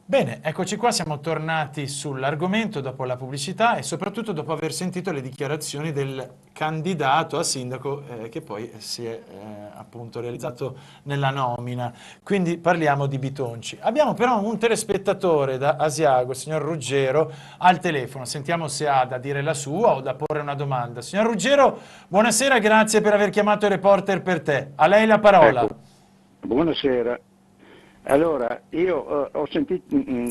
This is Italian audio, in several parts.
Bene, eccoci qua, siamo tornati sull'argomento dopo la pubblicità e soprattutto dopo aver sentito le dichiarazioni del candidato a sindaco che poi si è appunto realizzato nella nomina. Quindi parliamo di Bitonci. Abbiamo però un telespettatore da Asiago, il signor Ruggero, al telefono. Sentiamo se ha da dire la sua o da porre una domanda. Signor Ruggero, buonasera, grazie per aver chiamato il Reporter per te. A lei la parola. Ecco, buonasera. Allora, io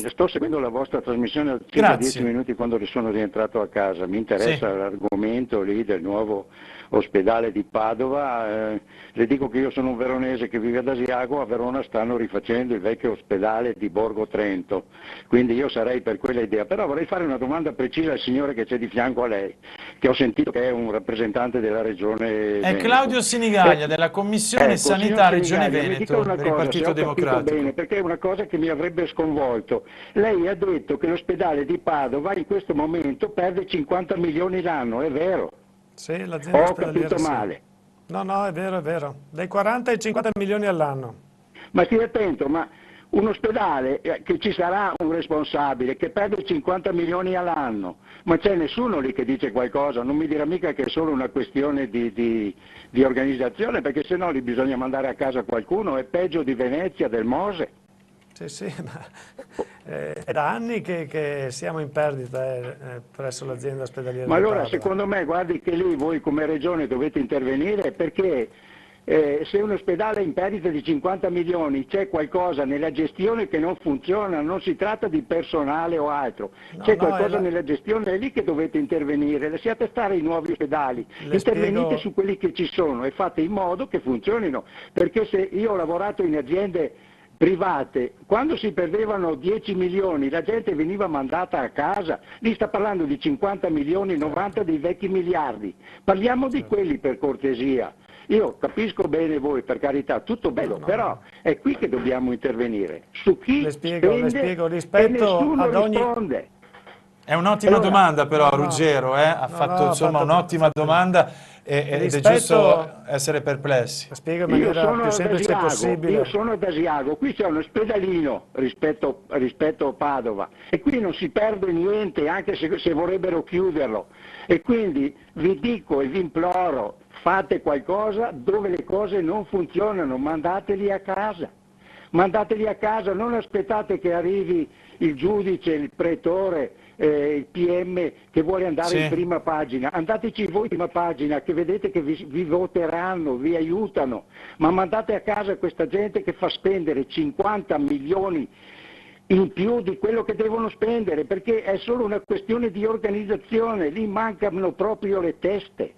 sto seguendo la vostra trasmissione da circa 10 minuti quando sono rientrato a casa. Mi interessa l'argomento lì del nuovo ospedale di Padova. Le dico che io sono un veronese che vive ad Asiago, a Verona stanno rifacendo il vecchio ospedale di Borgo Trento, quindi io sarei per quella idea. Però vorrei fare una domanda precisa al signore che c'è di fianco a lei, che ho sentito che è un rappresentante della regione È Veneto. Claudio Sinigaglia della Commissione Sanità Regione Veneto per il Partito Democratico. Bene, perché è una cosa che mi avrebbe sconvolto. Lei ha detto che l'ospedale di Padova in questo momento perde 50 milioni l'anno, è vero? Sì, l'azienda Ho capito male. No, no, è vero. Dai 40 ai 50 milioni all'anno. Ma stia attento, ma un ospedale che ci sarà un responsabile che perde 50 milioni all'anno, ma c'è nessuno lì che dice qualcosa, non mi dirà mica che è solo una questione di organizzazione, perché se no lì bisogna mandare a casa qualcuno, è peggio di Venezia, del Mose. Sì, ma è da anni che siamo in perdita presso l'azienda ospedaliera. Ma di allora Padova. secondo me, guardi che lì voi come regione dovete intervenire, perché se un ospedale è in perdita di 50 milioni c'è qualcosa nella gestione che non funziona, non si tratta di personale o altro, c'è qualcosa nella gestione, è lì che dovete intervenire, lasciate stare i nuovi ospedali, intervenite su quelli che ci sono e fate in modo che funzionino, perché se io ho lavorato in aziende private, quando si perdevano 10 milioni la gente veniva mandata a casa, lì sta parlando di 50 milioni, 90 dei vecchi miliardi, parliamo di quelli per cortesia. Io capisco bene voi, per carità, tutto bello, però è qui che dobbiamo intervenire, su chi spende e nessuno risponde. È un'ottima domanda però Ruggero, ha fatto insomma un'ottima domanda ed è giusto essere perplessi. Spiego in maniera più semplice possibile. Io sono ad Asiago, qui c'è un ospedalino rispetto a Padova e qui non si perde niente anche se vorrebbero chiuderlo e quindi vi dico e vi imploro, fate qualcosa dove le cose non funzionano, mandateli a casa. Mandateli a casa, non aspettate che arrivi il giudice, il pretore, il PM che vuole andare in prima pagina, andateci voi in prima pagina che vedete che vi voteranno, vi aiutano, ma mandate a casa questa gente che fa spendere 50 milioni in più di quello che devono spendere, perché è solo una questione di organizzazione, lì mancano proprio le teste.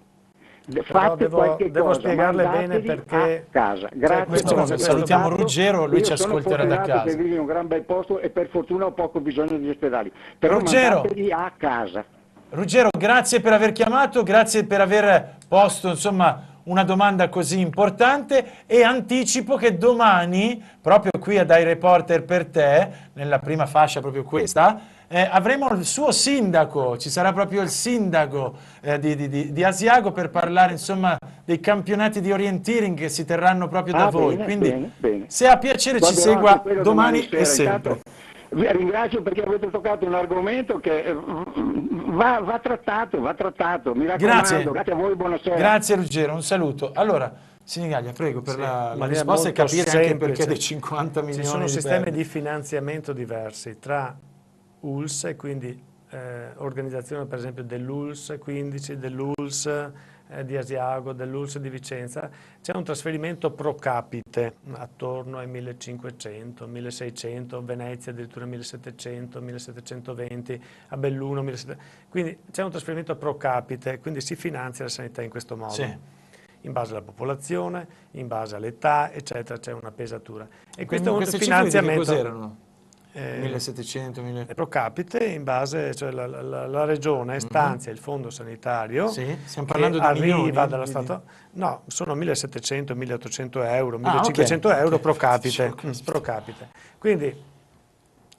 Fate qualche devo cosa, spiegarle bene perché a casa. Grazie. Salutiamo Ruggero, lui ci ascolterà da casa. Io sono vivo in un gran bel posto e per fortuna ho poco bisogno di ospedali, però Ruggero, mandateli a casa. Ruggero, grazie per aver chiamato, grazie per aver posto insomma una domanda così importante e anticipo che domani, proprio qui a Dai Reporter per te, nella prima fascia proprio questa, avremo il suo sindaco, ci sarà proprio il sindaco di Asiago per parlare insomma dei campionati di orienteering che si terranno proprio da voi, quindi bene. se ha piacere ci segua domani e sempre. Intanto, vi ringrazio perché avete toccato un argomento che va trattato, mi raccomando, grazie a voi, buonasera. Grazie Ruggero, un saluto. Allora, Sinigaglia, prego per la risposta e capire anche perché dei 50 milioni ci sono di sistemi perdite. di finanziamento diversi tra ULS e quindi organizzazione per esempio dell'ULS 15, dell'ULS di Asiago, dell'ULS di Vicenza, c'è un trasferimento pro capite attorno ai 1500, 1600, Venezia addirittura 1700, 1720, a Belluno 1700, quindi c'è un trasferimento pro capite, quindi si finanzia la sanità in questo modo. Sì. In base alla popolazione, in base all'età, eccetera, c'è una pesatura. E questo è un finanziamento. Cos'erano? 1700, 1000... pro capite in base, cioè la regione stanzia il fondo sanitario, stiamo parlando di arriva milioni, dallo Stato, no, sono 1700, 1800 euro, 1500 euro pro capite, pro capite. Quindi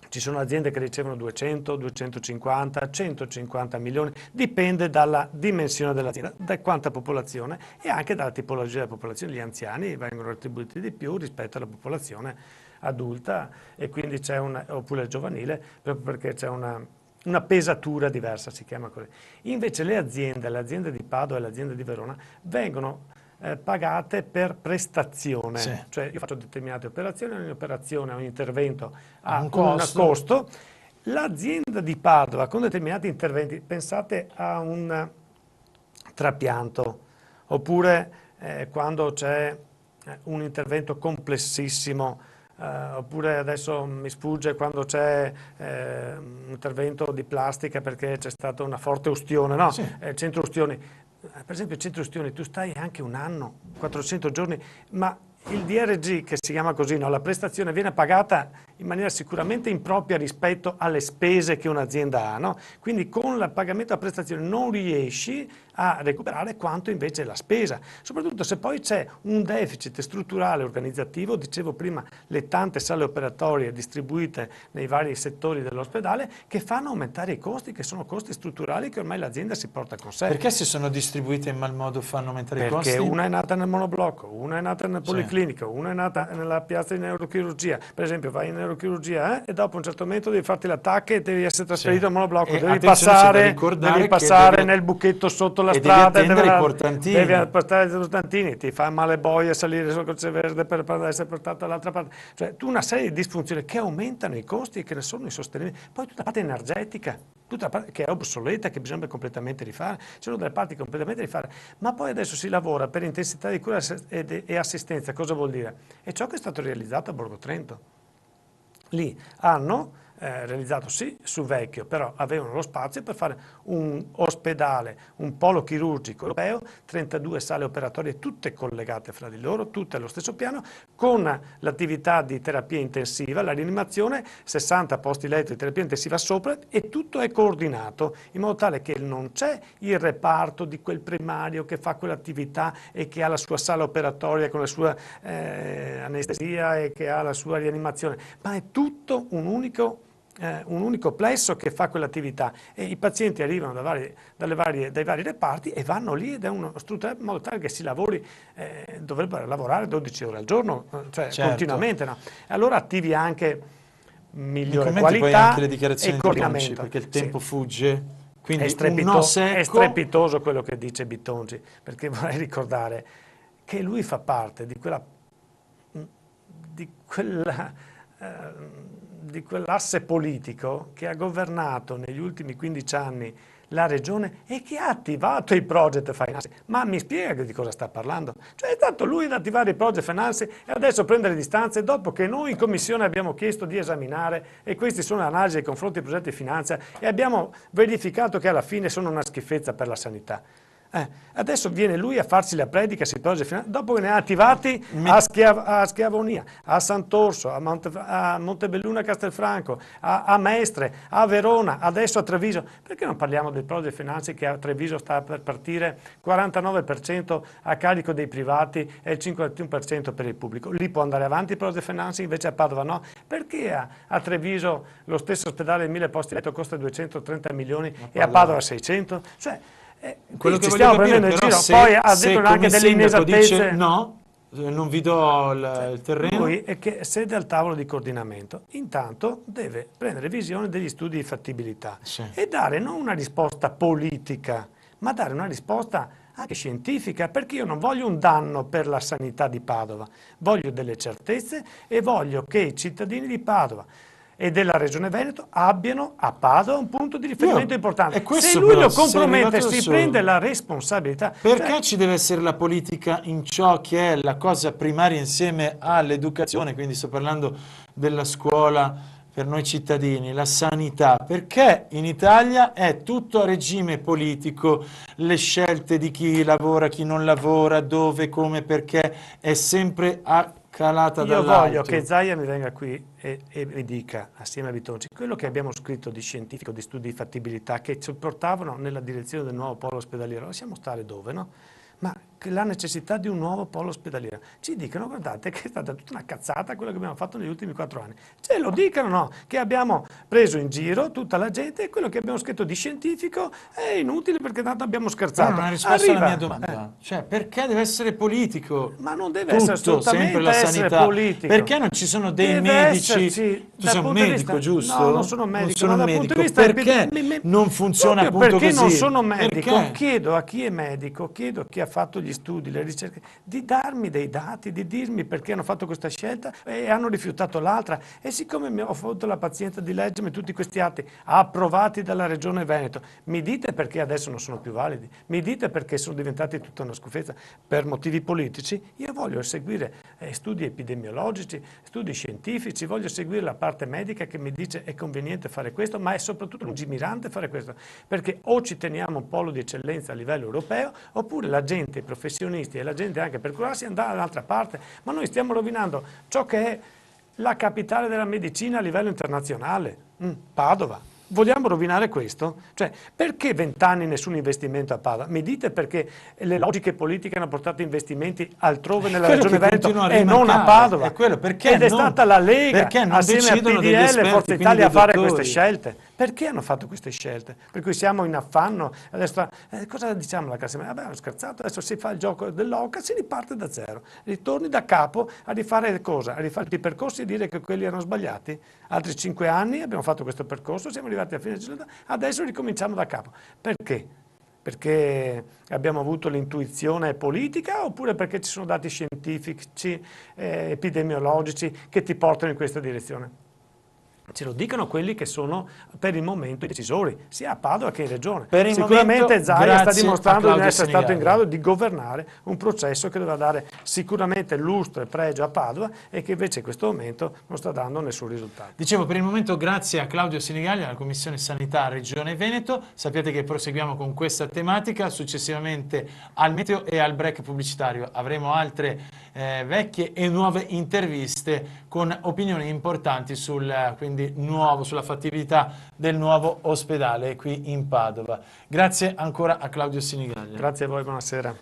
ci sono aziende che ricevono 200, 250, 150 milioni, dipende dalla dimensione dell'azienda, da quanta popolazione e anche dalla tipologia della popolazione. Gli anziani vengono retribuiti di più rispetto alla popolazione adulta e quindi c'è oppure giovanile, proprio perché c'è una pesatura diversa, si chiama così. Invece le aziende di Padova e le aziende di Verona vengono pagate per prestazione, Sì. cioè io faccio determinate operazioni, ogni operazione, ogni intervento ha Un un costo. costo. L'azienda di Padova con determinati interventi, pensate a un trapianto, oppure quando c'è un intervento complessissimo, oppure adesso mi sfugge quando c'è un intervento di plastica perché c'è stata una forte ustione, no? Sì. Centro ustioni. Per esempio il centro ustioni tu stai anche un anno, 400 giorni, ma il DRG, che si chiama così, no? La prestazione viene pagata in maniera sicuramente impropria rispetto alle spese che un'azienda ha, no? Quindi con il pagamento della prestazione non riesci a recuperare quanto invece è la spesa, soprattutto se poi c'è un deficit strutturale organizzativo, dicevo prima le tante sale operatorie distribuite nei vari settori dell'ospedale che fanno aumentare i costi, che sono costi strutturali che ormai l'azienda si porta con sé. Perché se sono distribuite in mal modo fanno aumentare i costi? Perché una è nata nel monoblocco, una è nata nel policlinico, una è nata nella piazza di neurochirurgia. Per esempio vai in neurochirurgia e dopo un certo momento devi farti l'attacco e devi essere trasferito al monoblocco, E devi attenzione, c'è da passare, ricordare che devi- nel buchetto sotto la e devi strada, attendere i portantini. devi aspettare i portantini, ti fa male boia salire sul Croce Verde per essere portato dall'altra parte. Cioè tu una serie di disfunzioni che aumentano i costi e che ne sono insostenibili. Poi tutta la parte energetica, tutta la parte che è obsoleta, che bisogna completamente rifare, ci sono delle parti completamente rifare, ma poi adesso si lavora per intensità di cura e assistenza. Cosa vuol dire? È ciò che è stato realizzato a Borgo Trento. Lì hanno realizzato sì su vecchio, però avevano lo spazio per fare un ospedale, un polo chirurgico europeo, 32 sale operatorie tutte collegate fra di loro, tutte allo stesso piano, con l'attività di terapia intensiva, la rianimazione, 60 posti letto di terapia intensiva sopra e tutto è coordinato in modo tale che non c'è il reparto di quel primario che fa quell'attività e che ha la sua sala operatoria con la sua anestesia e che ha la sua rianimazione, ma è tutto un unico plesso che fa quell'attività e i pazienti arrivano dai vari reparti e vanno lì ed è uno struttura in modo tale che si lavori, dovrebbero lavorare 12 ore al giorno, cioè Certo. continuamente. No? E allora attivi anche migliore commenti poi qualità anche le e dichiarazioni di Bitonci, coordinamento. perché il tempo fugge, È quindi un no secco. è strepitoso quello che dice Bitonci, perché vorrei ricordare che lui fa parte di quell'asse politico che ha governato negli ultimi 15 anni la regione e che ha attivato i project finance. Ma mi spiega di cosa sta parlando? Cioè è stato lui ad attivare i project finance e adesso prendere distanze dopo che noi in commissione abbiamo chiesto di esaminare e questi sono analisi nei confronti dei progetti di finanza e abbiamo verificato che alla fine sono una schifezza per la sanità. Adesso viene lui a farsi la predica sui project finance, dopo che ne ha attivati a Schiavonia, a Sant'Orso, a Montebelluna a Castelfranco, a Mestre, a Verona, adesso a Treviso. Perché non parliamo del project finance che a Treviso sta per partire 49% a carico dei privati e il 51% per il pubblico? Lì può andare avanti il project finance, invece a Padova no. Perché a Treviso lo stesso ospedale di 1000 posti letto costa 230 milioni e a Padova 600? Cioè, quello che ci voglio stiamo capire prendendo in però giro. Poi ha se detto come anche delle sindaco dice inesattezze. no, non vi do il terreno. Lui è che sede al tavolo di coordinamento, intanto deve prendere visione degli studi di fattibilità e dare non una risposta politica, ma dare una risposta anche scientifica, perché io non voglio un danno per la sanità di Padova, voglio delle certezze e voglio che i cittadini di Padova e della Regione Veneto abbiano a Padova un punto di riferimento importante. Se lui lo compromette, si prende la responsabilità. Perché ci deve essere la politica in ciò che è la cosa primaria insieme all'educazione, quindi sto parlando della scuola per noi cittadini, la sanità, perché in Italia è tutto a regime politico, le scelte di chi lavora, chi non lavora, dove, come, perché, è sempre a calata dall'alto. Io voglio che Zaia mi venga qui e mi dica, assieme a Bitonci, quello che abbiamo scritto di scientifico, di studi di fattibilità, che ci portavano nella direzione del nuovo polo ospedaliero, lasciamo stare dove, no? Ma la necessità di un nuovo polo ospedaliero. Ci dicono, guardate, che è stata tutta una cazzata quello che abbiamo fatto negli ultimi 4 anni. Ce lo dicono, no? Che abbiamo preso in giro tutta la gente e quello che abbiamo scritto di scientifico è inutile perché tanto abbiamo scherzato. Non ha risposto alla mia domanda. Cioè, perché deve essere politico? Ma non deve essere assolutamente sempre la sanità. politico. Perché non ci sono dei Deve medici? esserci, Tu sei un medico, giusto? No, non sono medico. Non sono ma dal medico. punto di vista Perché non funziona proprio appunto perché così? non sono medico, Perché? chiedo a chi è medico, chiedo a chi ha fatto gli studi, le ricerche, di darmi dei dati, di dirmi perché hanno fatto questa scelta e hanno rifiutato l'altra. E siccome ho avuto la pazienza di leggermi tutti questi atti approvati dalla Regione Veneto, mi dite perché adesso non sono più validi? Mi dite perché sono diventati tutta una schifezza? Per motivi politici? Io voglio seguire studi epidemiologici, studi scientifici, voglio seguire la parte medica che mi dice è conveniente fare questo, ma è soprattutto lungimirante fare questo, perché o ci teniamo un polo di eccellenza a livello europeo, oppure la gente, i professionisti e la gente anche per curarsi andare dall'altra parte, ma noi stiamo rovinando ciò che è la capitale della medicina a livello internazionale, Padova. Vogliamo rovinare questo? Cioè, perché 20 anni nessun investimento a Padova? Mi dite perché le logiche politiche hanno portato investimenti altrove nella regione Veneto e non a Padova? È quello, perché Ed è non, stata la Lega non assieme a decidono degli PDL e esperti, Forza quindi Italia a dei fare dottori? queste scelte. Perché hanno fatto queste scelte? Per cui siamo in affanno. Adesso, cosa diciamo alla classe media? Vabbè, hanno scherzato, adesso si fa il gioco dell'oca, si riparte da zero. Ritorni da capo a rifare cosa? A rifare i percorsi e dire che quelli erano sbagliati? Altri 5 anni abbiamo fatto questo percorso, siamo arrivati a fine legislatura, adesso ricominciamo da capo. Perché? Perché abbiamo avuto l'intuizione politica oppure perché ci sono dati scientifici, epidemiologici che ti portano in questa direzione? Ce lo dicono quelli che sono per il momento i decisori, sia a Padova che in Regione. Sicuramente Zaia sta dimostrando di non essere stato in grado di governare un processo che doveva dare sicuramente lustro e pregio a Padova e che invece in questo momento non sta dando nessun risultato. Dicevo, per il momento grazie a Claudio Sinigallia, alla Commissione Sanità Regione Veneto. Sappiate che proseguiamo con questa tematica, successivamente al meteo e al break pubblicitario. Avremo altre vecchie e nuove interviste con opinioni importanti sulla fattibilità del nuovo ospedale qui in Padova. Grazie ancora a Claudio Sinigallia. Grazie a voi, buonasera.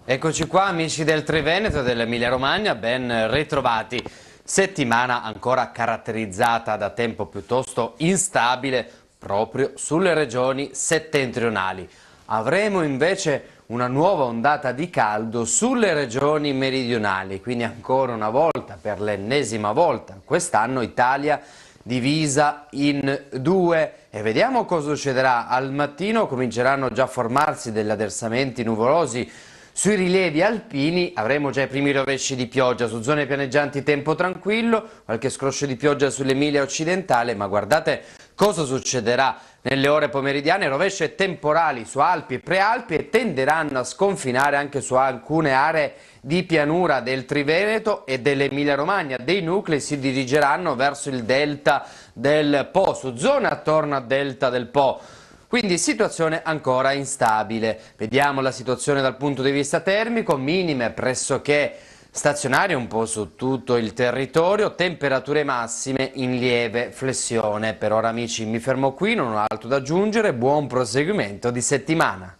Eccoci qua amici del Triveneto e dell'Emilia Romagna, ben ritrovati. Settimana ancora caratterizzata da tempo piuttosto instabile proprio sulle regioni settentrionali. Avremo invece una nuova ondata di caldo sulle regioni meridionali, quindi ancora una volta, per l'ennesima volta, quest'anno Italia divisa in due e vediamo cosa succederà. Al mattino cominceranno già a formarsi degli adversamenti nuvolosi sui rilievi alpini, avremo già i primi rovesci di pioggia su zone pianeggianti, tempo tranquillo, qualche scroscio di pioggia sull'Emilia occidentale, ma guardate cosa succederà nelle ore pomeridiane. Rovesce temporali su Alpi e Prealpi e tenderanno a sconfinare anche su alcune aree di pianura del Triveneto e dell'Emilia Romagna. Dei nuclei si dirigeranno verso il delta del Po, su zone attorno al delta del Po. Quindi situazione ancora instabile. Vediamo la situazione dal punto di vista termico, minime pressoché stazionarie un po' su tutto il territorio, temperature massime in lieve flessione. Per ora amici mi fermo qui, non ho altro da aggiungere, buon proseguimento di settimana.